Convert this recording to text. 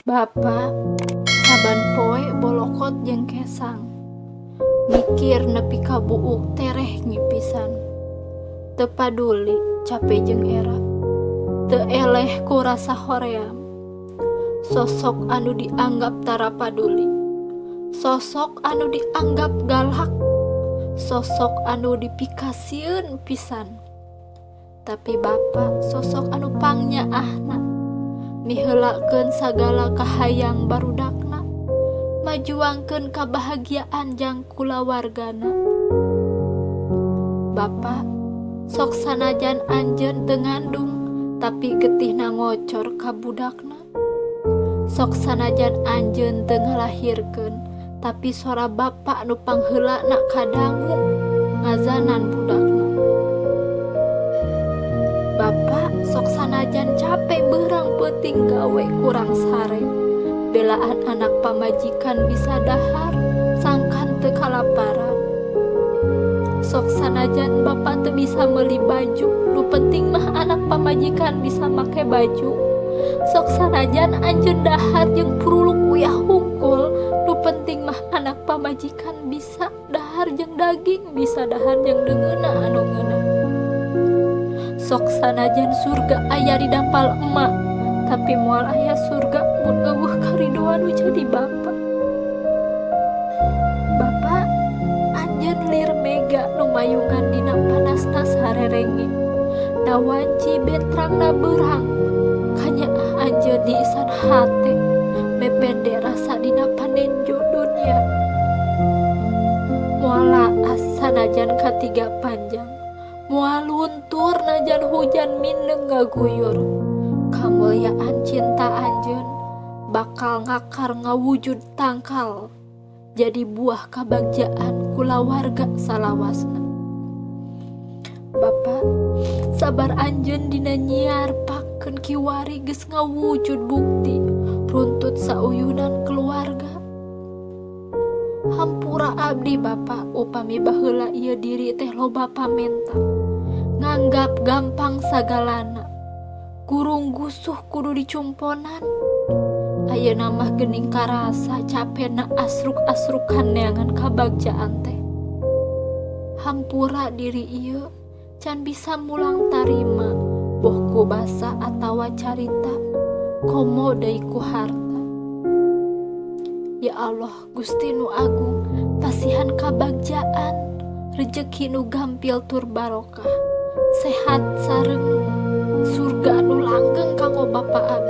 Bapa saban poe bolokot jeung kesang, mikir nepi ka buuk tereh ngipisan. Teu paduli capek jeung era, teu eleh ku rasa hoream. Sosok anu dianggap tara paduli, sosok anu dianggap galak, sosok anu dipikasieun pisan. Tapi Bapa sosok anu pangnyaahna, miheulakeun sagala kahayang barudakna, majuangkeun kabahagiaan jang kulawargana. Bapa sok sanajan anjeun teu ngandung, tapi getihna ngocor ka budakna. Sok sanajan anjeun teu ngalahirkeun, tapi sora Bapa nu pangheulana kadangu ngazanan budakna. Bapa sok sanajan capek beurang peuting gawe kurang sare, belaan anak pamajikan bisa dahar, sangkan teu kalaparan. Sok sanajan Bapa teu bisa meuli baju, nu penting mah anak pamajikan bisa make baju. Sok sanajan anjeun dahar jeung puruluk uyah hungkul, nu penting mah anak pamajikan bisa dahar jeung daging, bisa dahar jeung deungeuna anu ngeunah. Sok sanajan surga aya di dampal emak, tapi moal aya surga mun eueuh karidoan nu jadi Bapa. Bapa anjeun lir mega nu mayungan dina panasna sarerenge, da wanci betrangna beurang, kanyaah anjeun diisan hate, mepende rasa dina panenjo dunya. Moal laas sanajan katiga panjang, moal luntur najan hujan mindeng ngaguyur, kamuliaan cinta anjeun bakal ngakar ngawujud tangkal, jadi buah kabagjaan kulawarga salawasna. Bapa sabar anjeun dina nyiar pakeun kiwari geus ngawujud bukti runtut sauyunan keluarga. Hampura abdi Bapa upami baheula ieu diri teh loba pamenta, nganggap gampang sagalana, gurung gusuh kudu dicumponan. Ayeuna mah geuning karasa capena asruk-asrukan neangan kabagjaan teh. Hampura diri ieu can bisa mulang tarima, boh ku basa atawa carita, komo deui ku harta. Ya Allah Gusti nu agung, pasihan kabagjaan, rejeki nu gampil tur barokah, sehat sareng surga nu langgeng kanggo Bapa abdi.